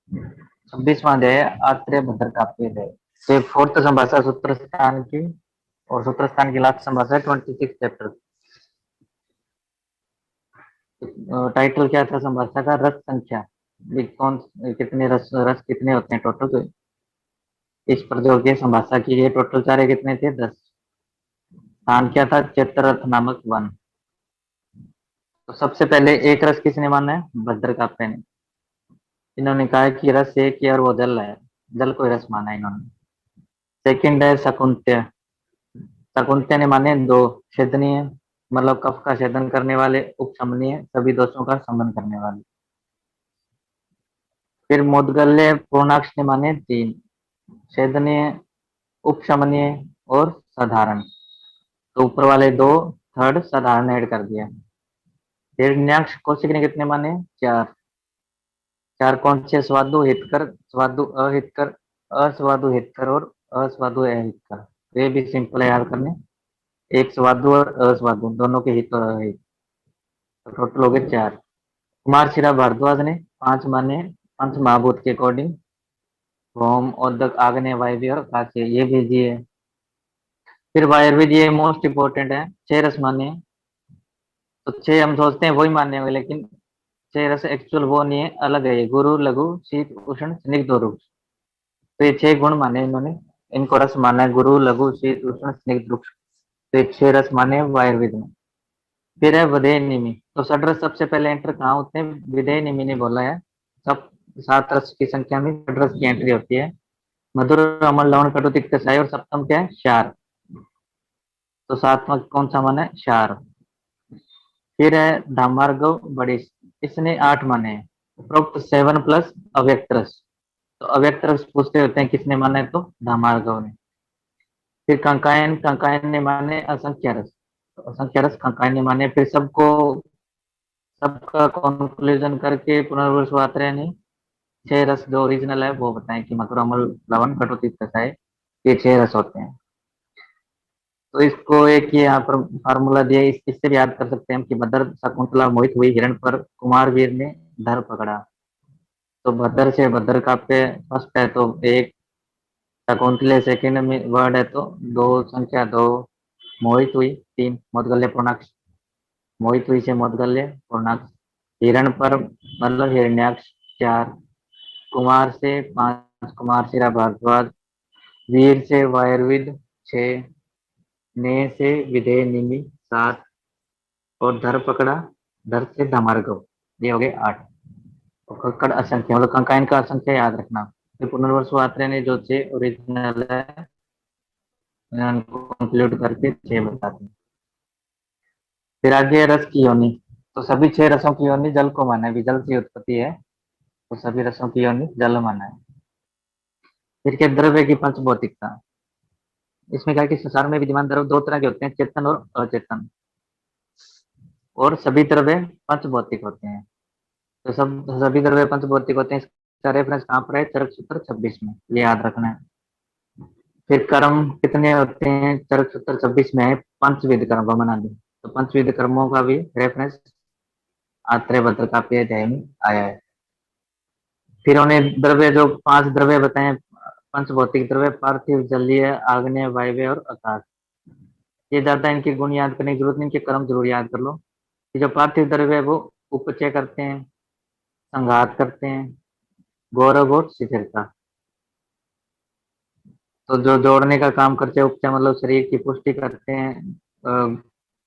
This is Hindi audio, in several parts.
26वां अध्याय आत्रेय भद्र काव्य है। तो फोर्थ संभाषा सूत्र स्थान की, और सूत्र स्थान की लास्ट संभाषा है 26 चैप्टर। टाइटल क्या था संभाषा का? रस संख्या। ये कौन, कितने रस, रस कितने होते हैं टोटल? तो इस पर जो के संभाषा की ये टोटल चारे कितने थे? 10। स्थान क्या था? चैत्ररथ नामक वन। तो सबसे पहले एक रस किसने माना है? भद्र काव्य ने। इन्होंने कहा है कि रस एक ही और वो जल है, जल को ही रस माना है इन्होंने। सेकंड है शकुंत्य। शकुंत्य ने माने दो, छेदनीय मतलब कफ का छेदन करने वाले, उपशमनीय सभी दोषों का शमन करने वाले। फिर मोदगल्य पूर्णाक्ष ने माने तीन, छेदनीय, उपशमनीय और साधारण। तो ऊपर वाले दो थर्ड साधारण ऐड कर दिया। हिरण्याक्ष कौशिक ने कितने माने? चार। चार कौन से? स्वादु हितकर, स्वादु अहितकर, अस्वादु हितकर और अस्वादु अहितकर। तो ये भी सिंपल है याद करने। एक स्वादु और अस्वादु दोनों के हित और अहित, तो टोटल हो गए चार। कुमार शिरा भारद्वाज ने पांच माने पंच महाभूत के अकॉर्डिंग। होम, उदक, आग्नेय, वायव्य और आकाशीय ये भेजिए। फिर वायव्य मोस्ट इंपोर्टेंट है। छह रस माने, तो छह हम सोचते हैं वही मानने होंगे, लेकिन छह रस एक्चुअल वो नहीं है, अलग है ये। गुरु, लघु, शीत, उष्ण, स्निग्ध और रुक्ष। तो ये छह गुण माने इन्होंने, इनको रस माना है। गुरु, लघु, शीत, उष्ण, स्निग्ध, रुक्ष। तो ये छह रस माने वायुर्वेद में। फिर है विधेय निमि। तो षड्रस सबसे पहले एंटर कहाँ होते हैं? विधेय निमि ने बोला है। सब सात रस की संख्या में षड्रस की एंट्री होती है। मधुर, अम्ल, लवण, कटु, तिक्त, कसाई और सप्तम क्या है? क्षार। तो सातवां कौन सा माना है? क्षार। फिर है धामार्गव बड़ी, इसने आठ माने हैं। उपरोक्त सेवन प्लस अव्यक्त रस। तो अव्यक्त रस पूछते होते हैं किसने माना है? तो धामार्गव ने। फिर कंकायन, कंकायन ने माने असंख्य रस। तो असंख्य रस कंकायन ने माने। फिर सबको, सबका कंक्लूजन करके पुनर्वसु आत्रेय ने छह रस जो ओरिजिनल है वो बताएं कि मधुर, अम्ल, लवण, कटु, तिक्त, कसाई, ये छह रस होते हैं। तो इसको एक ये यहाँ पर फार्मूला दिया है, इससे भी याद कर सकते हैं हम कि भद्र शकुंतला मोहित हुई हिरण पर, कुमार वीर ने धर पकड़ा। तो भद्र से भद्र का पे फर्स्ट है तो एक, शकुंतले सेकंड में वर्ड है तो दो, संख्या दो। मोहित हुई तीन, मोदगल्य पूर्णाक्ष। मोहित हुई से मोदगल्य पूर्णाक्ष। हिरण पर मतलब हिरण्याक्ष चार। कुमार से पांच, कुमार शिरा भारद्वाज। वीर से वायुर्विद छह। ने से विधेय निमि सात। और धर पकड़ा, धर से धमार्गव, ये हो गए आठ। और कक्कड़ असंख्य मतलब कंकाइन का असंख्य याद रखना। फिर पुनर्वसु आत्रेय ने जो छह ओरिजिनल है उनको कंक्लूड करके छह बताते हैं। फिर आगे रस की योनि। तो सभी छह रसों की योनि जल को माना है, भी जल की उत्पत्ति है, तो सभी रसों की योनि जल माना है। फिर क्या? द्रव्य की पंच भौतिकता। इसमें क्या है कि संसार में विद्यमान द्रव्य दो तरह के होते हैं, चेतन और अचेतन। और सभी द्रव्य पंच भौतिक होते हैं। तो सभी द्रव्य पंच भौतिक होते हैं। इसका रेफरेंस कहाँ पर है? चरक सूत्र 26 में, ये याद रखना है। फिर कर्म कितने होते हैं? चरक सूत्र 26 में है पंचविध कर्म बना दी। तो पंचविध कर्मों का भी रेफरेंस आत्रेय भद्र काव्य अध्याय में आया है। फिर उन्हें द्रव्य जो पांच द्रव्य बताए पंच भौतिक द्रव्य, पार्थिव, जलीय, आग्नेय, वायव्य और आकाश। ये ज्यादा इनके गुण याद करने की जरूरत नहीं, इनके कर्म जरूर याद कर लो। कि जो पार्थिव द्रव्य है वो उपचय करते हैं, संघात करते हैं, गौरव और शिथिलता। तो जो जोड़ने का काम करते हैं, उपचय मतलब शरीर की पुष्टि करते हैं,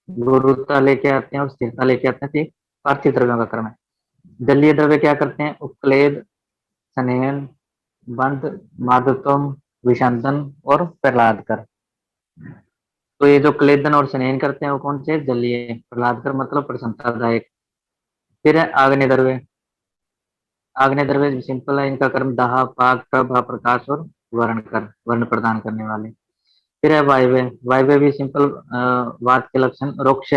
गुरुता लेके आते हैं और स्थिरता लेके आते हैं। ठीक, पार्थिव द्रव्यों का कर्म है। जलीय द्रव्य क्या करते हैं? उपक्लेद, स्नेहन, बंध, माधुतम, विषांतन और प्रहलाद कर। तो ये जो क्लेदन और स्नेहन करते हैं वो कौन से? जलीय। प्रहलाद कर मतलब प्रसन्नतादायक। फिर है आग्नेय द्रव्य। आग्नेय द्रव्य सिंपल है, इनका कर्म दाह, पाक, प्रभा, प्रकाश और वर्ण कर, वर्ण प्रदान करने वाले। फिर है वायव्य। वायव्य भी सिंपल, वात के लक्षण रोक्ष,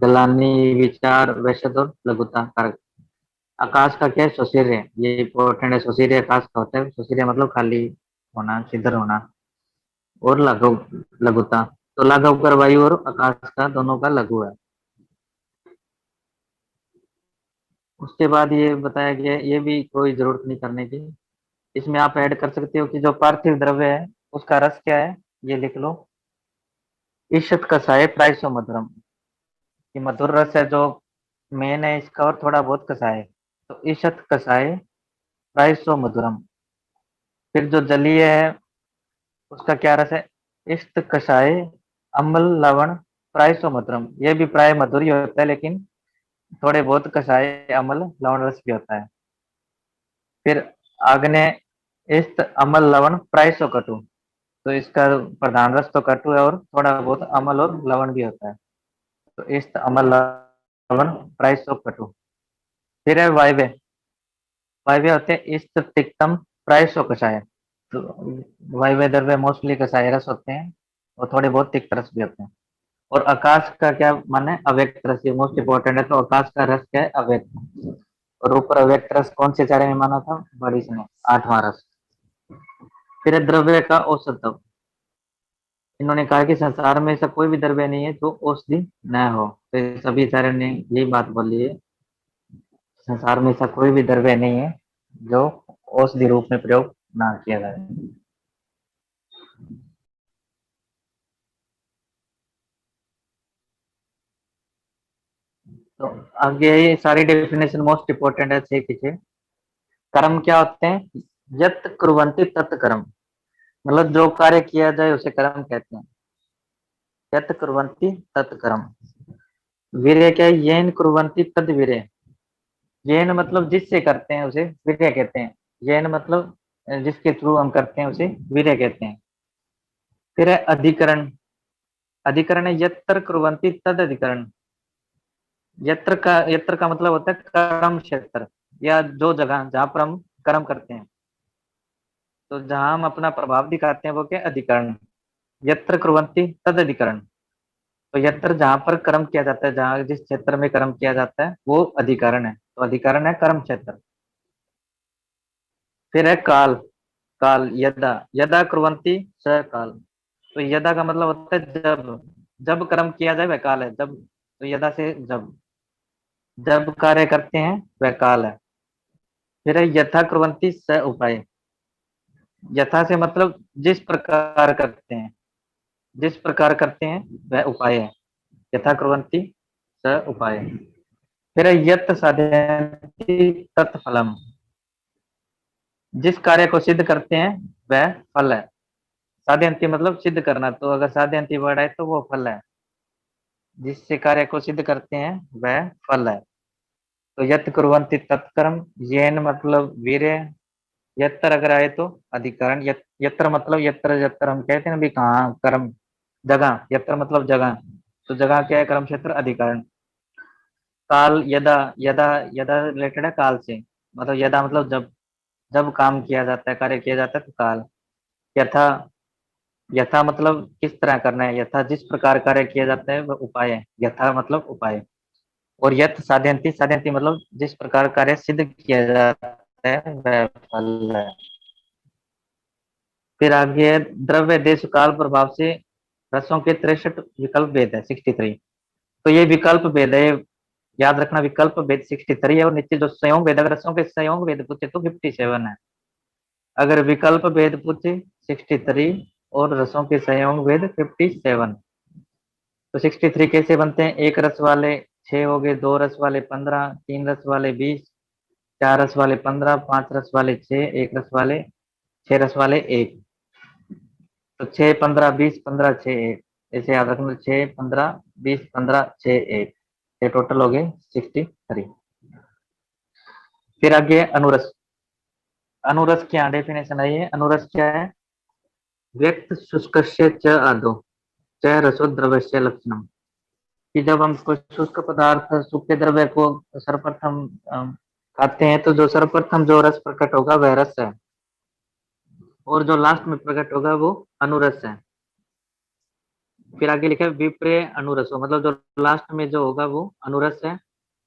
गलानी, विचार, वैशद और लघुता कारक। आकाश का क्या है? स्वशीर्य, ये इंपॉर्टेंट है। स्वशीर्य आकाश का होता है। स्वशीर्य मतलब खाली होना, सिद्धर होना। और लघु, लघुता। तो लघु कर वायु और आकाश का दोनों का लघु है। उसके बाद ये बताया गया है, ये भी कोई जरूरत नहीं करने की। इसमें आप ऐड कर सकते हो कि जो पार्थिव द्रव्य है उसका रस क्या है, ये लिख लो। ईषत कषाय प्रायसो मधुरम। ये मधुर रस है जो मेन है इसका, और थोड़ा बहुत कषाय है। तो ईषत कषाय प्रायसो मधुरम। फिर जो जलीय है उसका क्या रस है, इष्ट कषाय अम्ल लवण प्रायसो मधुरम। ये भी प्राय मधुर ही होता है, लेकिन थोड़े बहुत कषाय अम्ल लवण रस भी होता है। फिर आग्नेय इष्ट अम्ल लवण प्रायसो कटु। तो इसका प्रधान रस तो कटु है, और थोड़ा बहुत अम्ल और लवण भी होता है। तो इष्ट अम्ल लवण प्रायसो कटु। फिर है वायव्य। वायव्य होते हैं इष्ट तिक्तम प्रायसो कषाय। तो वायव्य द्रव्य मोस्टली कषाय रस होते हैं, और थोड़े बहुत तिक्त रस भी होते हैं। और आकाश का क्या माने, अव्यक्त रस, ये मोस्ट इंपॉर्टेंट है। तो आकाश का रस क्या है, अव्यक्त। और ऊपर अव्यक्त रस कौन से चारे में माना था, बड़ी में, आठवां रस। फिर है द्रव्य का औसत। इन्होंने कहा कि संसार में ऐसा कोई भी द्रव्य नहीं है जो औषधि न हो। तो ये सभी आचार्यों ने यही बात बोली है, संसार में ऐसा कोई भी द्रव्य नहीं है जो औषधि रूप में प्रयोग ना किया जाए। तो आगे ये सारी डेफिनेशन मोस्ट इंपोर्टेंट है, छह की छह। कर्म क्या होते हैं, यत कुर्वन्ति तत् कर्म। मतलब जो कार्य किया जाए उसे कर्म कहते हैं। यत कुर्वन्ति तत् कर्म। वीर्य क्या है, येन कुर्वन्ति तद वीर्य। येन मतलब जिससे करते हैं उसे वीर्य कहते हैं। येन मतलब जिसके थ्रू हम करते हैं उसे वीर्य कहते हैं। फिर है अधिकरण। अधिकरण है यत्र कुर्वन्ति तद अधिकरण। यत्र का मतलब होता है कर्म क्षेत्र, या जो जगह जहां पर हम कर्म करते हैं। तो जहां हम अपना प्रभाव दिखाते हैं वो क्या, अधिकरण। यत्र कुर्वन्ति तद अधिकरण। तो यत्र जहां पर कर्म किया जाता है, जहां जिस क्षेत्र में कर्म किया जाता है वो अधिकरण है। तो अधिकरण है कर्म क्षेत्र। फिर है काल। काल यदा। यदा कुर्वन्ति स काल। तो यदा का मतलब होता है जब। जब कर्म किया जाए वह काल है, जब। तो यदा से जब। जब कार्य करते हैं वह काल है। फिर है यथा कुर्वन्ति स उपाय। यथा से मतलब जिस प्रकार करते हैं। जिस प्रकार करते हैं वह उपाय है। यथा कुर्वन्ति स उपाय। फिर है यत् साधयन्ति तत्फलम। जिस कार्य को सिद्ध करते हैं वह फल है। साधयन्ति मतलब सिद्ध करना, तो अगर साधयन्ति वर्ड है तो वो फल है। जिससे कार्य को सिद्ध करते हैं वह फल है। तो यत् कुर्वन्ति तत्कर्म। येन मतलब वीर्य। यत्र अगर आए तो अधिकरण। यत्र मतलब यत्र यत्र हम कहते हैं ना भी कहाँ कर्म, जगह। यत्र मतलब जगह। तो जगह क्या है, कर्म क्षेत्र अधिकरण। काल यदा। यदा। यदा रिलेटेड है काल से। मतलब यदा मतलब जब। जब काम किया जाता है, कार्य किया जाता है तो काल। यथा। यथा मतलब किस तरह करना है, यथा जिस प्रकार कार्य किया जाता है वह उपाय है। यथा मतलब उपाय। और यथ साधयन्ति। साधयन्ति मतलब जिस प्रकार कार्य सिद्ध किया जाता है वह फल है। फिर आगे है, द्रव्य देश काल प्रभाव से रसों के 63 विकल्प भेद है, 63। तो ये विकल्प भेद है, याद रखना, विकल्प भेद 63 है। और नीचे जो संयोग भेद, अगर रसों के संयोग भेद पूछे तो 57 है। अगर विकल्प भेद पूछे 63, और रसों के संयोग भेद 57। तो 63 कैसे बनते हैं, एक रस वाले 6 हो गए, दो रस वाले 15, तीन रस वाले 20, चार रस वाले 15, पांच रस वाले 6, एक रस वाले, छह रस वाले एक। तो 6 15 20 15 6 1, ऐसे याद रखना, 6 15 20 15 6 1। ये टोटल हो गए 63। फिर आगे अनुरस। अनुरस क्या डेफिनेशन है, ये अनुरस क्या है, व्यक्त शुष्कस्य च आदो च रसो द्रव्यस्य लक्षणम। कि जब हम कोई शुष्क पदार्थ सूखे द्रव्य को सर्वप्रथम खाते हैं, तो जो सर्वप्रथम जो रस प्रकट होगा वह रस है, और जो लास्ट में प्रकट होगा वो अनुरस है। फिर आगे लिखा है विप्रे अनुरसो, मतलब जो लास्ट में जो होगा वो अनुरस है।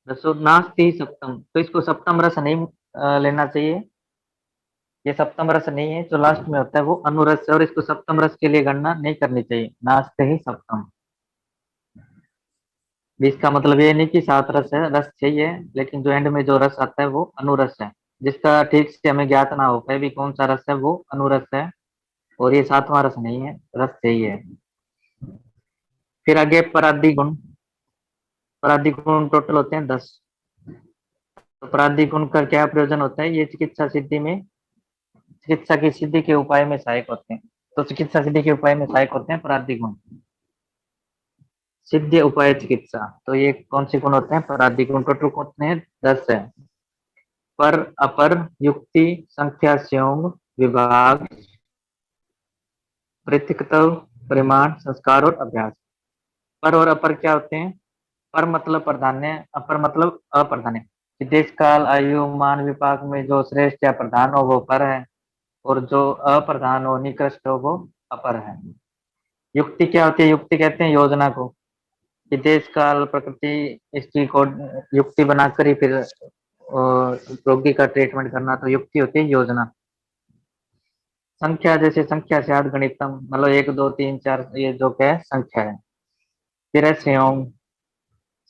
रसो नास्ति सप्तम, तो इसको सप्तम रस नहीं लेना चाहिए। ये सप्तम रस नहीं है, जो लास्ट में होता है वो अनुरस है, और इसको सप्तम रस के लिए गणना नहीं करनी चाहिए। नास्ते ही सप्तम। बीस का मतलब ये नहीं कि सात रस है, रस चाहिए, लेकिन जो एंड में जो रस आता है वो अनुरस है, जिसका ठीक से हमें ज्ञात ना हो पाए भी कौन सा रस है, वो अनुरस है। और ये सातवां रस नहीं है, रस चाहिए। फिर आगे पराधी गुण। पराधी गुण टोटल होते हैं 10। तो पराधी गुण का क्या प्रयोजन होता है, ये चिकित्सा सिद्धि में, चिकित्सा की सिद्धि के उपाय में सहायक होते हैं। तो चिकित्सा सिद्धि के उपाय में सहायक होते हैं पराधी गुण। सिद्ध उपाय चिकित्सा, तो ये कौन से गुण होते हैं, पराधी गुण टोटल कितने हैं, 10 है। पर अपर युक्ति संख्या संयोग विभाग पृथकत्व परिमाण संस्कार और अभ्यास। पर और अपर क्या होते हैं, पर मतलब प्राधान्य, अपर मतलब अप्रधान्य, कि देश काल आयु मान विपाक में जो श्रेष्ठ या प्रधान हो वो पर है, और जो अप्रधान हो निकृष्ट हो वो अपर है। युक्ति क्या होती है, युक्ति कहते हैं योजना को, कि देश काल प्रकृति इसकी को युक्ति बनाकर ही फिर रोगी का ट्रीटमेंट करना, तो युक्ति होती है योजना। संख्या जैसे संख्या से याद गणितम, मतलब एक दो तीन चार, ये जो क्या है संख्या है। फिर है संयोग।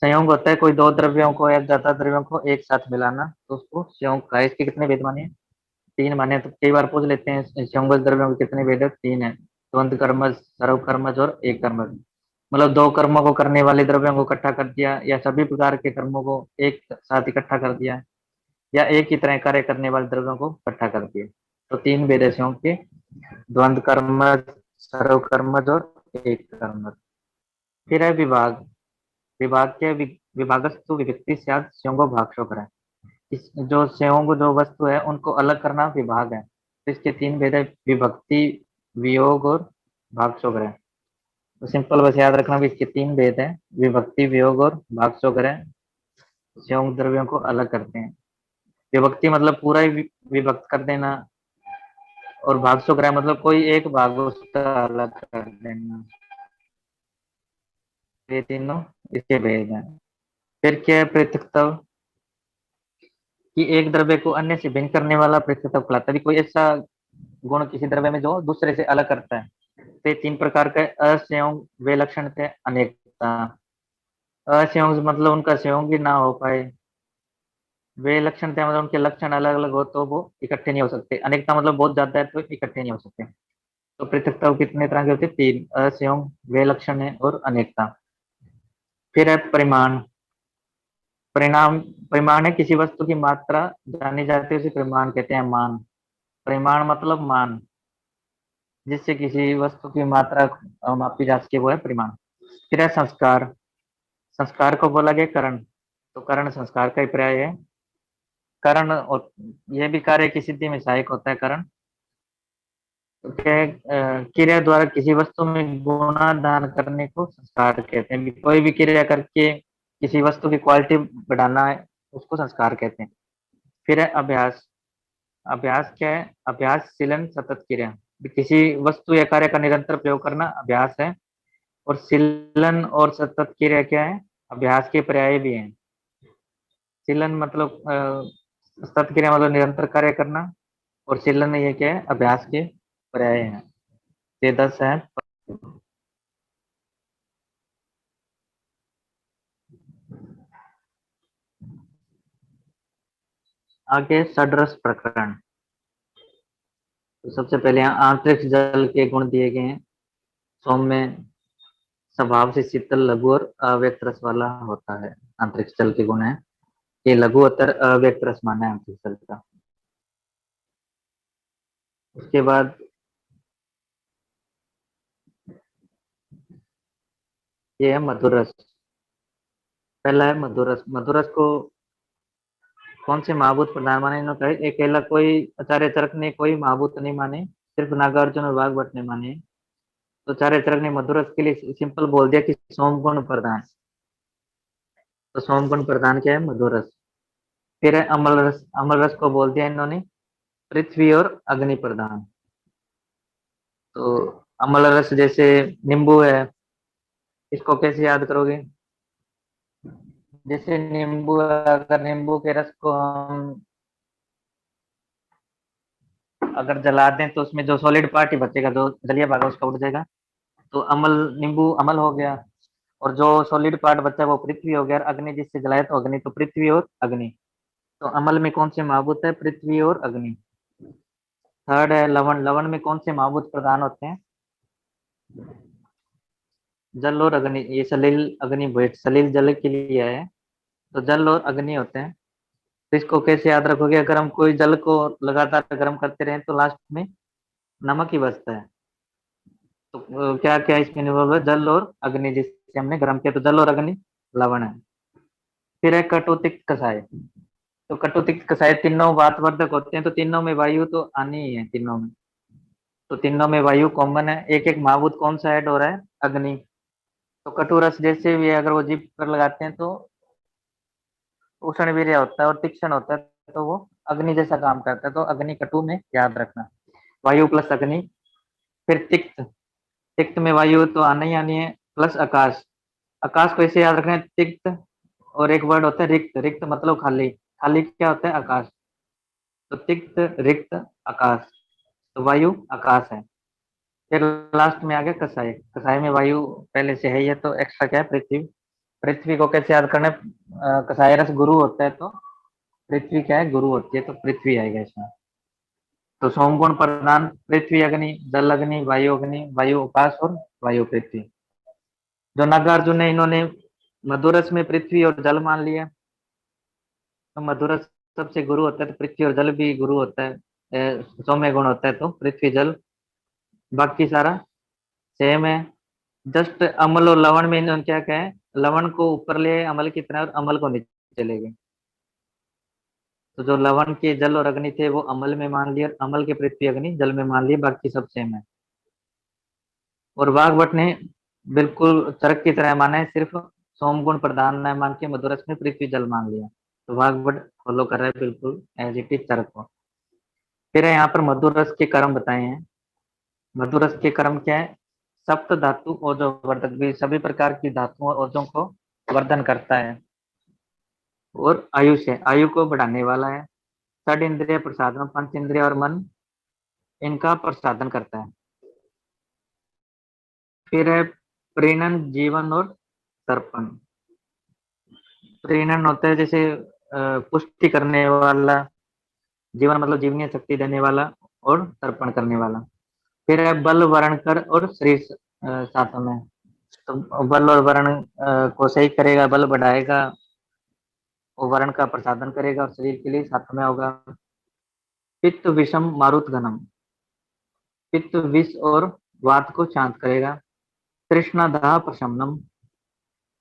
संयोग होता है कोई दो द्रव्यों को या ज्यादा द्रव्यों को एक साथ मिलाना, तो उसको संयोग कहा है। इसके कितने भेद माने, तीन माने। तो कई बार पूछ लेते हैं संयोगज द्रव्यों के कितने भेद है, तीन है। द्वंद कर्मज, सर्व कर्मज और एक कर्मज। मतलब दो कर्मों को करने वाले द्रव्यों को इकट्ठा कर दिया, या सभी प्रकार के कर्मों को एक साथ इकट्ठा कर दिया, या एक ही तरह कार्य करने वाले द्रव्यों को इकट्ठा कर दिया। तो तीन भेद है संयोग के, द्वंद कर्मज, सर्व कर्मज और एक कर्मज। फिर है विभाग। विभाग के विभागस्तु विभक्ति स्यात् संयोगो भागशोक है। इस जो संयोग जो वस्तु है उनको अलग करना विभाग है। तो इसके तीन भेद है, विभक्ति, वियोग और भागशोक है। तो सिंपल बस याद रखना भी इसके तीन भेद है, विभक्ति, वियोग और भागशोक है। संयोग द्रव्यों को अलग करते हैं। विभक्ति मतलब पूरा ही विभक्त कर देना, और भागशोक मतलब कोई एक भाग उसका अलग कर देना। ये तीनों इसके भेद हैं। फिर क्या है पृथकत्व, कि एक द्रव्य को अन्य से भिन्न करने वाला पृथकत्व कहलाता है। कोई ऐसा गुण किसी द्रव्य में जो दूसरे से अलग करता है। तो ये तीन प्रकार के असंयोग वे लक्षण थे, अनेकता। असंयोग मतलब उनका संयोग ही ना हो पाए। वे लक्षण थे मतलब उनके लक्षण अलग अलग हो तो वो इकट्ठे नहीं हो सकते। अनेकता मतलब बहुत ज्यादा है तो इकट्ठे नहीं हो सकते। तो पृथकत्व कितने तरह के होते हैं, तीन, असंयोग, वे लक्षण है और अनेकता। फिर है परिमाण। परिणाम, परिमाण है किसी वस्तु की मात्रा जानी जाती है, उसे परिमाण कहते हैं। मान, परिमाण मतलब मान, जिससे किसी वस्तु की मात्रा मापी जा सके, वो है परिमाण। फिर है संस्कार। संस्कार को बोला गया करण, तो करण संस्कार का ही पर्याय है। करण, और यह भी कार्य की सिद्धि में सहायक होता है करण। तो क्या है, क्रिया द्वारा किसी वस्तु में गुणाधान करने को संस्कार कहते हैं। कोई भी क्रिया करके किसी वस्तु की क्वालिटी बढ़ाना है, उसको संस्कार कहते हैं। फिर है अभ्यास। अभ्यास क्या है, अभ्यासशीलन सतत क्रिया, किसी वस्तु या कार्य का निरंतर प्रयोग करना अभ्यास है। और शीलन और सतत क्रिया क्या है, अभ्यास के पर्याय भी हैं। शीलन मतलब सतत क्रिया मतलब निरंतर कार्य करना, और शीलन ये क्या है, अभ्यास के पर्याय हैं। ये 10 है। आगे षड्रस प्रकरण। तो सबसे पहले यहाँ आंतरिक जल के गुण दिए गए हैं। सौम्य स्वभाव से शीतल, लघु और अव्यक्त रस वाला होता है, आंतरिक जल के गुण है। ये लघु उत्तर अव्यक्त रस माना है आंतरिक जल का। उसके बाद ये है मधुर रस। पहला है मधुर रस। मधुर रस को कौन से महाभूत प्रधान माने, इन्होंने कहा अकेला कोई आचार्य चरक ने कोई महाभूत नहीं माने, सिर्फ नागार्जुन और वाघभट्ट ने माने। तो आचार्य चरक ने मधुर रस के लिए सिंपल बोल दिया कि सोम गुण प्रधान। तो सोम गुण प्रधान क्या है, मधुर रस। फिर है अमल रस। अमल रस को बोल दिया इन्होंने पृथ्वी और अग्नि प्रधान। तो अमल रस जैसे नींबू है, इसको कैसे याद करोगे, जैसे नींबू है, अगर नींबू के रस को हम अगर जला दें तो उसमें जो सॉलिड पार्ट ही बचेगा, जो जलीय भाग है उसका उड़ जाएगा। तो अमल, नींबू अमल हो गया। और जो सॉलिड पार्ट बचा वो पृथ्वी हो गया, और अग्नि जिससे जलाए तो अग्नि, तो पृथ्वी और अग्नि। तो अमल में कौन से महाभूत है? पृथ्वी और अग्नि। थर्ड है लवण। लवण में कौन से महाभूत प्रधान होते हैं? जल और अग्नि। ये सलिल अग्नि भेट, सलिल जल के लिए है, तो जल और अग्नि होते हैं। तो इसको कैसे याद रखोगे? अगर हम कोई जल को लगातार गर्म करते रहें तो लास्ट में नमक ही बचता है। तो क्या क्या इसमें इन्वॉल्व है? जल और अग्नि, जिससे हमने गर्म किया, तो जल और अग्नि लवण है। फिर है कटुतिक कषाय। तो कटुतिक कषाय तीनों वातवर्धक होते हैं, तो तीनों में वायु तो आनी ही है तीनों में। तो तीनों में वायु कॉमन है। एक एक महाभूत कौन सा ऐड हो रहा है? अग्नि। तो कटुरस जैसे भी है, अगर वो जीभ पर लगाते हैं तो उष्ण वीर्य होता है और तीक्ष्ण होता है, तो वो अग्नि जैसा काम करता है। तो अग्नि कटु में याद रखना, वायु प्लस अग्नि। फिर तिक्त। तिक्त में वायु तो आना ही आनी है, प्लस आकाश। आकाश को ऐसे याद रखना है, तिक्त। और एक वर्ड होता है रिक्त। रिक्त मतलब खाली। खाली क्या होता है? आकाश। तो तिक्त, रिक्त, आकाश। तो वायु आकाश है। फिर लास्ट में आ गया कसाय। कसाय में वायु पहले से है ही है, तो एक्स्ट्रा क्या है? पृथ्वी। पृथ्वी को कैसे याद करना है? कसाय रस गुरु होता है, तो पृथ्वी क्या है? गुरु होती है, तो पृथ्वी आएगा इसमें। तो सोमगुण प्रधान पृथ्वी अग्नि, जल अग्नि, वायु अग्नि, वायु आकाश और वायु पृथ्वी। जो नागार्जुन है, इन्होंने मधुरस में पृथ्वी और जल मान लिया। तो मधुरस सबसे गुरु होता है, तो पृथ्वी और जल भी गुरु होता है। सौम्य गुण होता है, तो पृथ्वी जल। बाकी सारा सेम है। जस्ट अम्ल और लवण में इन्होंने क्या कहा है? लवण को ऊपर ले आए अम्ल की तरह, और अम्ल को नीचे ले गए। तो जो लवण के जल और अग्नि थे वो अम्ल में मान लिए, और अम्ल के पृथ्वी अग्नि जल में मान लिए। बाकी सब सेम है। और वाघभट ने बिल्कुल चरक की तरह माना है, सिर्फ सोमगुण प्रधान न मान के मधुरस में पृथ्वी जल मान लिया। तो वाघभट फॉलो कर रहा है बिल्कुल एज इट इज चरक को। फिर यहाँ पर मधुरस के कर्म बताए हैं। मधुरस के कर्म क्या है? सप्त धातु ओजो वर्धक, भी सभी प्रकार की धातुओं और ओजों को वर्धन करता है। और आयुष है, आयु को बढ़ाने वाला है। षड इंद्रिय प्रसादन, पंच इंद्रिय और मन इनका प्रसादन करता है। फिर है प्रीणन, जीवन और तर्पण। प्रीणन होता है जैसे पुष्टि करने वाला, जीवन मतलब जीवनीय शक्ति देने वाला, और तर्पण करने वाला। फिर है बल, वर्ण, कर और शरीर साथ में। तो बल और वर्ण को सही करेगा, बल बढ़ाएगा, वो वर्ण का प्रसादन करेगा, और शरीर के लिए साथ में होगा। पित्त विषम मारुत घनम। पित्त विष और वात को शांत करेगा। तृष्णा दाह प्रशमनम।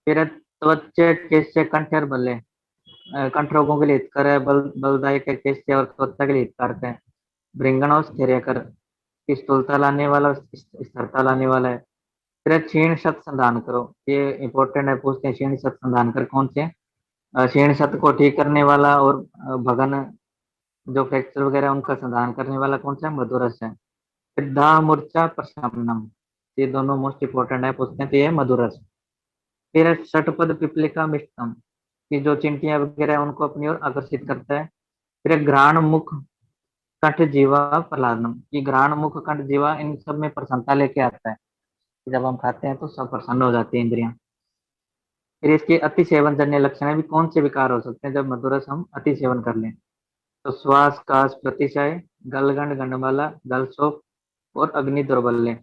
फिर त्वच केश कंठ और बल्ले, कंठ रोगों के लिए हितकर है, बलदायक है, केश और त्वचा के लिए हितकारक है। भृंगण और स्थैर्यकर, की स्थूलता लाने वाला और स्थिरता लाने वाला है। फिर क्षीण शत संधान करो, ये इंपॉर्टेंट है, पूछते हैं क्षीण शत संधान कर कौन से? क्षीण शत को ठीक करने वाला, और भगन जो फ्रैक्चर वगैरह उनका संधान करने वाला कौन सा है? मधुरस है। फिर दाह मूर्छा प्रशमनम, ये दोनों मोस्ट इंपॉर्टेंट है, पूछते हैं, तो ये है मधुरस। फिर षटपद पिपलिका मिष्टम, कि जो चिंटियां वगैरह है उनको अपनी ओर आकर्षित करता है। फिर घ्राण मुख कंठ जीवा प्रहलादनम, ये घ्राण मुख कंठ जीवा इन सब में प्रसन्नता लेके आता है। जब हम खाते हैं तो सब प्रसन्न हो जाती है इंद्रियां। फिर इसके अति सेवन जन्य लक्षण है, भी कौन से विकार हो सकते हैं जब मधुरस हम अति सेवन कर लें? तो श्वास काश प्रतिशय, गलगंड गंडमाला, गलशोक और अग्नि दुर्बल्य।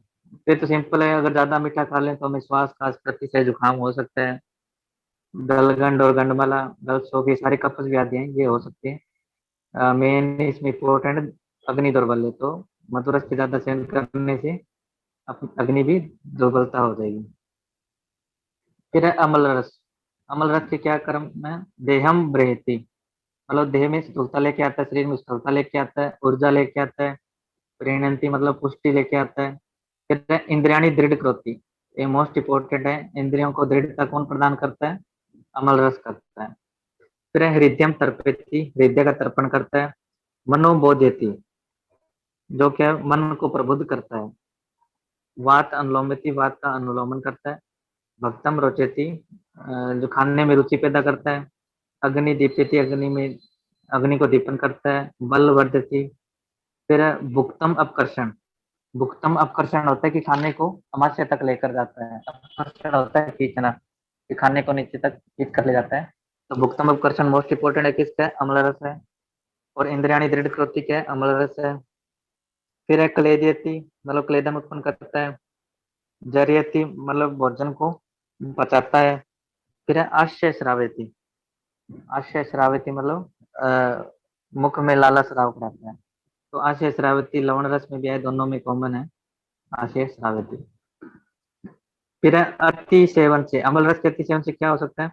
फिर तो सिंपल है, अगर ज्यादा मीठा खा लें तो हमें श्वास काश प्रतिशय जुकाम हो सकता है। गलगंड और गंडमाला, गलशोक, ये सारी कफ व्याधि हैं, ये हो सकती है। मेन इसमें इम्पोर्टेंट अग्नि दुर्बल्य, तो मधुरस के ज्यादा सेवन करने से अग्नि भी दुर्बलता हो जाएगी। फिर है अमल रस। अमल रस के क्या कर्म है? देहम बृहति, मतलब देह में स्थूलता लेके आता है, शरीर में स्थूलता लेके आता है, ऊर्जा लेके आता है। प्रेरणंती मतलब पुष्टि लेके आता है। फिर है इंद्रियाणी दृढ़ करोति, ये मोस्ट इंपोर्टेंट है, इंद्रियों को दृढ़ता कौन प्रदान करता है? अमल रस करता है। फिर है हृदयम तर्पेति, हृदय का तर्पण करता है। मनोबोध्यति, जो क्या मन को प्रबुद्ध करता है। वात अनुलोमति, वात का अनुलोमन करता है। भक्तम रोचेति, जो खाने में रुचि पैदा करता है। अग्नि दीप्यति, अग्नि में अग्नि को दीपन करता है। बल वर्धति। फिर भुक्तम अपकर्षण, भुक्तम अपकर्षण होता है कि खाने को अमाशय तक लेकर जाता है। अपकर्षण होता है खींचना, कि खाने को नीचे तक खींच कर ले जाता है। तो भुक्तम उपकर्षण मोस्ट इंपोर्टेंट है किसका है, अम्ल रस है। और इंद्रियाणी दृढ़ करोति क्या है, अम्ल रस है। फिर है क्लेदयति, मतलब क्लेदन उत्पन्न करता है। जरियति मतलब भोजन को पचाता है। फिर है आश्चर्य श्रावयति, आश्चर्य श्रावयति मतलब मुख में लाला श्राव कराता है। तो आश्चर्य श्रावयति लवण रस में भी है, दोनों में कॉमन है आश्चर्य श्रावयति। फिर है अति सेवन से, अम्ल रस के अति सेवन से क्या हो सकता है,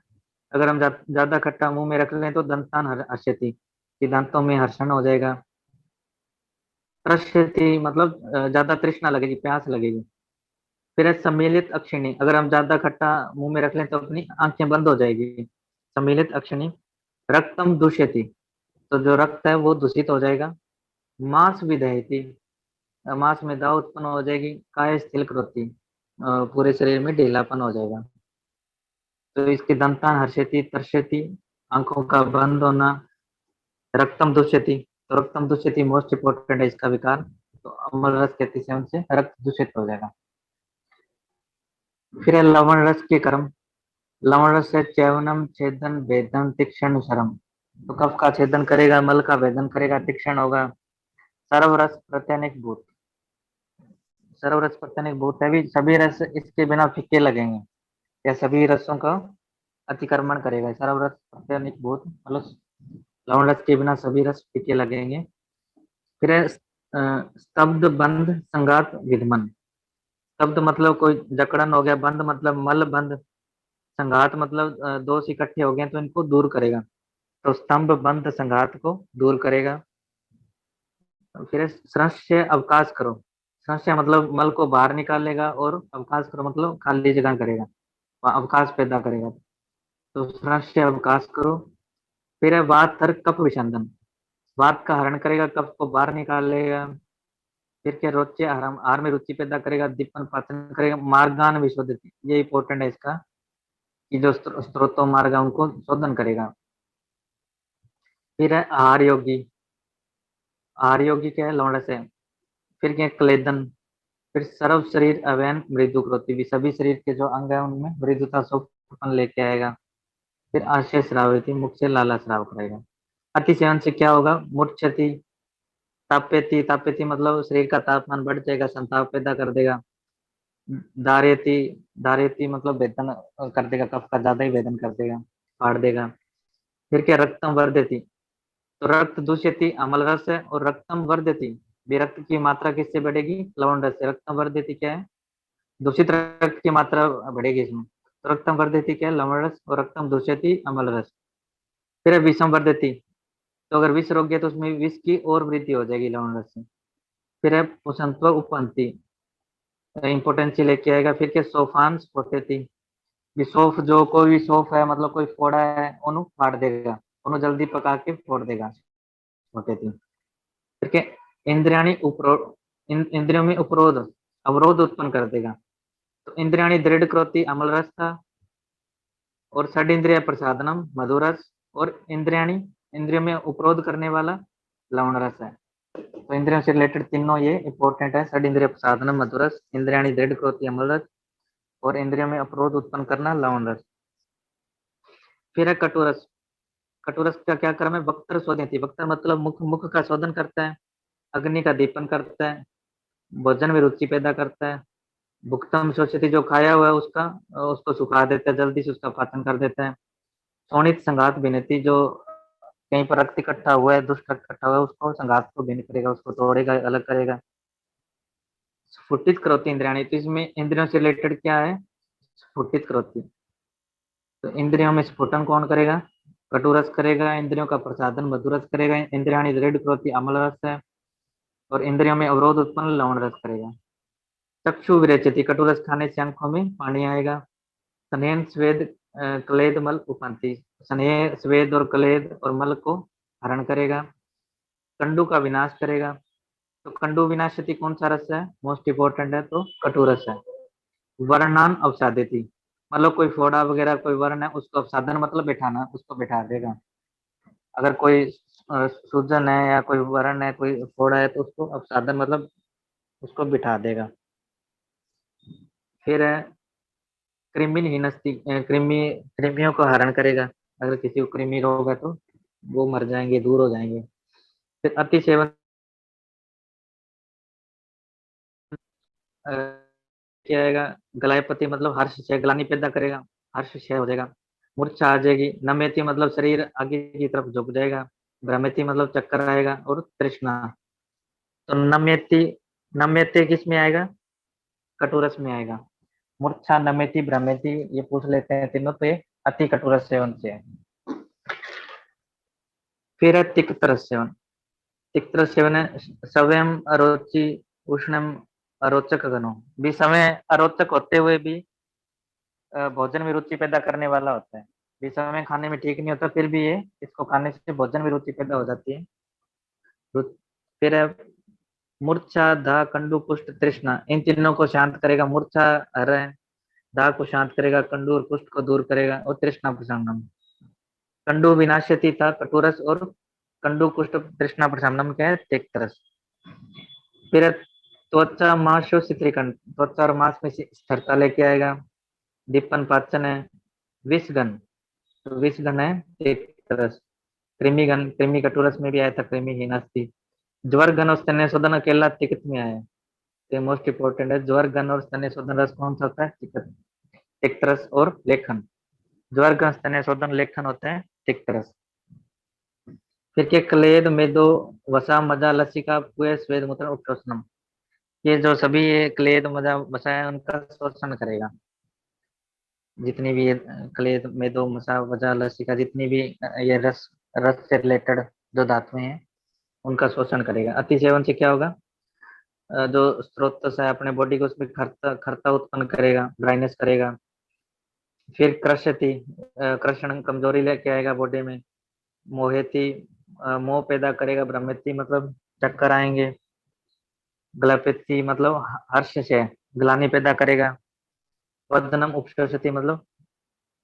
अगर हम ज्यादा खट्टा मुंह में रख लें तो दंतान हर्षति, कि दांतों में हर्षण हो जाएगा। त्रस्यति मतलब ज्यादा तृष्णा लगेगी, प्यास लगेगी। फिर है सम्मिलित अक्षिणी, अगर हम ज्यादा खट्टा मुंह में रख लें तो अपनी आंखें बंद हो जाएगी। सम्मिलित अक्षिणी। रक्तम दूषयति, तो जो रक्त है वो दूषित हो जाएगा। मांस विदहति, मांस में दाव उत्पन्न हो जाएगी। काय स्थिल करोति, पूरे शरीर में ढीलापन हो जाएगा। तो इसके दंतान हर्षति, तरसति, आंखों का बंद होना। रक्तम दूषयति, तो रक्तम दूषयति मोस्ट इंपोर्टेंट है इसका विकार। तो अम्ल रस के अतिसेवन से रक्त दूषित हो जाएगा। फिर है लवण रस के कर्म। लवण रस है चैवनम छेदन भेदन तीक्ष्ण शरम, तो कफ का छेदन करेगा, मल का भेदन करेगा, तीक्ष्ण होगा। सर्वरस प्रत्यानिक भूत, सर्वरस प्रत्यानिक भूत है भी, सभी रस इसके बिना फीके लगेंगे, या सभी रसों का अतिक्रमण करेगा। सर्वरस प्रत्यानिक भूत मतलब लवण रस के बिना सभी रस फीके लगेंगे। फिर है स्तब्ध बंध संगात विधमन। स्तब्ध मतलब कोई जकड़न हो गया, बंध मतलब मल बंध, संघात मतलब दोष इकट्ठे हो गए तो इनको दूर करेगा। तो स्तंभ बंध संघात को दूर करेगा। फिर संशय अवकाश करो, संशय मतलब मल को बाहर निकालेगा, और अवकाश करो मतलब खाली जगह करेगा, अवकाश पैदा करेगा। तो संशय अवकाश करो। फिर है वात तर्क कफ विसंधन, वात का हरण करेगा, कफ को बाहर निकालेगा। फिर क्या, रोच्य आहार में रुचि पैदा करेगा, दीपन पाचन करेगा। मार्गान विशोधित, ये इंपॉर्टेंट है इसका, कि जो स्त्रोतों मार्ग है उनको शोधन करेगा। फिर है आहार योगी, आहार योगी क्या है, लवण से। फिर क्या है, क्लेदन। फिर सर्व शरीर अवयन मृदु करोति, भी सभी शरीर के जो अंग है उनमें मृदुता सुखपन लेके आएगा। फिर आशय श्रावयति, मुख से लाला श्राव करेगा। अति सेवन से क्या होगा, मूर्छति, ताप्यति, ताप्यति मतलब शरीर का तापमान बढ़ जाएगा, संताप पैदा कर देगा। दार्यति, दार्यति मतलब वेदन कर देगा, कफ का ज्यादा ही वेदन कर देगा, फाड़ देगा। फिर क्या, रक्तम वर्धयति, तो रक्त दूषयति अम्ल रस है, और रक्तम वर्धयति भी रक्त की मात्रा किससे बढ़ेगी, लवण रस से। रक्तम वर्धयति क्या है, दूषित रक्त की मात्रा बढ़ेगी इसमें। तो रक्तम वर्धयति क्या है, लवण रस, और रक्तम दूषयति अम्ल रस। फिर है विषम वर्धयति, तो अगर विष रोग गया तो उसमें विष की और वृद्धि हो जाएगी लवण रस से। फिर है पुषंत्व उपपंथी, इंपोर्टेंसी लेके आएगा। फिर क्या, सोफान स्फोटयति, भी सौंफ, जो कोई भी सौंफ है मतलब कोई फोड़ा है उन्हें फाड़ देगा, उन्हें जल्दी पका के फोड़ देगा, स्फोटयति। फिर क्या, इंद्रियाणी उपरोध, इंद्रियों में उपरोध अवरोध उत्पन्न कर देगा। तो इंद्रियाणी दृढ़ करोति अमल रस था, और षड इंद्रिय प्रसादनम मधुरस, और इंद्रियाणी इंद्रियों में उपरोध करने वाला लवण रस है। तो इंद्रियों से रिलेटेड तीनों ये इंपॉर्टेंट है, षड इंद्रिय प्रसादनम मधुरस, इंद्रियाणी दृढ़ करोति अमल रस, और इंद्रियों में अपरोध उत्पन्न करना लवण रस। फिर है कटुरस, कटुरस का क्या कर्म है, वक्त्र शोधयति, वक्त्र मतलब मुख, मुख का शोधन करता है। अग्नि का दीपन करता है। भोजन में रुचि पैदा करता है। भुक्तम शोषित, जो खाया हुआ है उसका उसको सुखा देता है, जल्दी से उसका पाचन कर देता है। शोणित संघात विनति, जो कहीं पर रक्त इकट्ठा हुआ है, दुष्ट रक्त इकट्ठा हुआ है, उसको संघात को भिन्न करेगा, उसको तोड़ेगा, अलग करेगा। स्फुटित करोति इंद्रियाणी, तो इसमें इंद्रियों से रिलेटेड क्या है, स्फुटित करोति। तो इंद्रियों में स्फुटन कौन करेगा, कटुरस करेगा। इंद्रियों का प्रसादन मधुरस करेगा। इंद्रियाणी दृढ़ करोति अमल रस है, और इंद्रियों में अवरोध उत्पन्न लवण रस करेगा। चक्षु विरेचति, कटुरस खाने से आंखों में पानी आएगा। स्नेह स्वेद क्लेद मल उपंती, स्नेह स्वेद और क्लेद और मल को हरण करेगा। कंडु का विनाश करेगा। तो कंडु विनाशति कौन सा रस है, मोस्ट इंपोर्टेंट है, तो कटुरस है। वर्णान अवसादेति, मतलब कोई फोड़ा वगैरह कोई वर्ण है उसको अवसादन मतलब बैठाना, उसको बैठा देगा। अगर कोई सूजन है या कोई वर्ण है, कोई फोड़ा है, तो उसको अवसादन मतलब उसको बिठा देगा। फिर है कृमि हिनस्ती कृमियों को हरण करेगा। अगर किसी को कृमि रोग है तो वो मर जाएंगे, दूर हो जाएंगे। फिर अति सेवन क्या आएगा, गलायपति मतलब हर्ष से ग्लानि पैदा करेगा, हर्ष से हो जाएगा। मूर्छा आ जाएगी। नमेति मतलब शरीर आगे की तरफ झुक जाएगा। भ्रमिति मतलब चक्कर आएगा। और तृष्णा, तो नमेति, नमेति किस में आएगा, कटुरस में आएगा। मूर्छा, नमेति, भ्रमिति ये पूछ लेते हैं तीनों, तो ये अति कटुरस सेवन से है। फिर है तिक्त रस सेवन। तिक्त रस सेवन है सवयं अरोचि उष्णम अरोचक गनो, भी समय अरोचक होते हुए भी भोजन में रुचि पैदा करने वाला होता है। भी समय खाने में ठीक नहीं होता, फिर भी ये इसको खाने से भोजन में रुचि पैदा हो जाती है। फिर है मूर्छा, धा, कंडु, कुष्ठ, तृष्णा, इन तीनों को शांत करेगा। मूर्छा हर है, धा को शांत करेगा, कंडू और कुष्ठ को दूर करेगा, और तृष्णा प्रशमनम। कंडु विनाश्यति था कटुरस, और कंडु कुष्ठ तृष्णा प्रशमनम क्या है, तिक्तरस। फिर त्वचा मांसो शिथिलीकरण, त्वचा और मांस में स्थिरता लेके आएगा। दीपन पाचन है। विषगन, तो विषगन है तिक्तरस। कृमिगन, कृमि कटुरस में भी आया था, कृमि हीनस्ती। ज्वर गण और स्तन्य शोधन अकेला तिक्त में आया है, तो मोस्ट इंपोर्टेंट है। ज्वर गण और स्तन्य शोधन रस कौन सा होता है, तिक्त, तिक्तरस और लेखन। ज्वर गण स्तन्य शोधन लेखन होते हैं तिक्तरस। फिर के क्लेद मेदो वसा मजा लसिका पुए स्वेद मूत्र उपशोषणम, ये जो सभी ये क्लेद मजा वसा है उनका शोषण करेगा। जितनी भी ये क्लेद मेदो मसा वजा लसिका, जितनी भी ये रस रस से रिलेटेड जो धातुएं हैं उनका शोषण करेगा। अति सेवन से क्या होगा, जो स्रोत है अपने बॉडी को उसमें खरता खरता उत्पन्न करेगा, ड्राइनेस करेगा। फिर कृष्यति, कृष्ण कमजोरी लेके आएगा बॉडी में। मोहेती, मोह पैदा करेगा। भ्रमिति मतलब चक्कर आएंगे। ग्लपिति मतलब हर्ष से ग्लानि पैदा करेगा। वदनम उपशोषति मतलब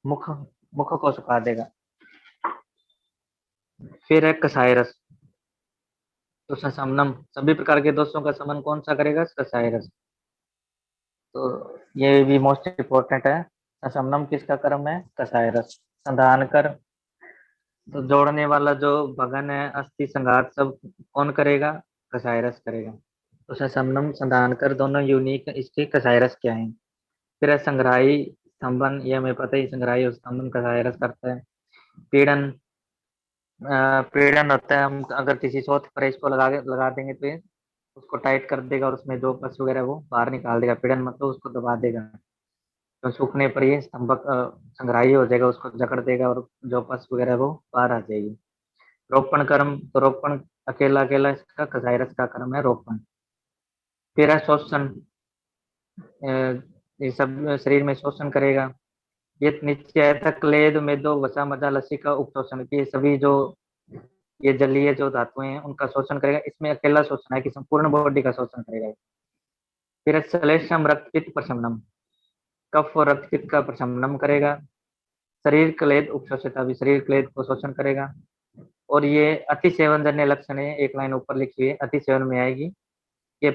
मुख मुख को सुखा देगा। फिर है कसाय रस, तो सशमनम, सभी प्रकार के दोषों का शमन कौन सा करेगा, कसाय रस। तो ये भी मोस्ट इम्पोर्टेंट है। सशमनम किसका कर्म है, कसाय रस। संधान कर, तो जोड़ने वाला जो भगन है, अस्थि संघात सब कौन करेगा, कसाय रस करेगा। तो सशमनम संधान कर दोनों यूनिक इसके कसाय रस क्या है। फिर है संग्राही स्तंभन, ये हमें पता ही, संग्राही और स्तंभन कसाय रस करता है। पीड़न, पीड़न होता है, हम अगर किसी चौथ पर इसको लगा देंगे तो ये उसको टाइट कर देगा और उसमें जो पस वगैरह वो बाहर निकाल देगा। पीड़न मतलब उसको दबा देगा, तो सूखने पर ये स्तंभक संग्राही हो जाएगा, उसको जकड़ देगा और जो पस वगैरह वो बाहर आ जाएगी। रोपण कर्म, तो रोपण अकेला अकेला इसका कसाई रस का कर्म है, रोपण। फिर है शोषण, ये सब शरीर में शोषण करेगा। ये नीचे आया था क्लेद मेदो वसा मजा लस्सी का उपशोषण, ये सभी जो ये जलीय जो धातुएं हैं उनका शोषण करेगा। इसमें अकेला शोषण है कि संपूर्ण बॉडी का शोषण करेगा। फिर है श्लेषम रक्तपित्त प्रशमनम, कफ और रक्तपित्त का प्रशमनम करेगा। शरीर क्लेद उपशोषिता, भी शरीर क्लेद को शोषण करेगा। और ये अति सेवन जन्य लक्षण है, एक लाइन ऊपर लिखी है, अति सेवन में आएगी। ये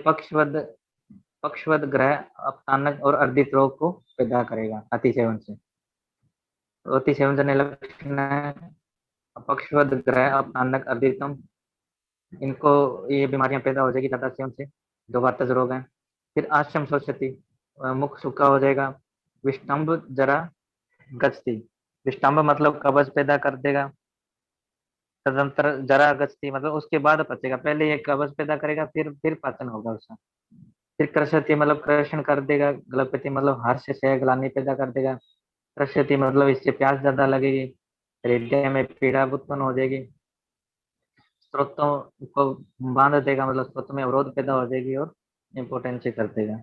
पक्षवद ग्रह अपतानक और अर्धित रोग को पैदा करेगा अति सेवन से। तो अति सेवन जन्य लक्षण है पक्षवद ग्रह अपतानक अर्धितम, इनको ये बीमारियां पैदा हो जाएगी ज्यादा सेवन से, जो वातज रोग है। फिर आश्रम शोषति, मुख सूखा हो जाएगा। विष्टम्भ जरा गचती, विष्टम्भ मतलब कब्ज पैदा कर देगा। तदंतर जरा गचती मतलब उसके बाद पचेगा, पहले ये कब्ज पैदा करेगा फिर पाचन होगा उसका। फिर कृषति मतलब कृषण कर देगा। ग्लपति मतलब हर्ष से ग्लानि पैदा कर देगा। कृषति मतलब इससे प्यास ज्यादा लगेगी, हृदय में पीड़ा उत्पन्न हो जाएगी। स्रोतों को बांध देगा, मतलब स्रोत में अवरोध पैदा हो जाएगी और इम्पोर्टेंसी कर देगा।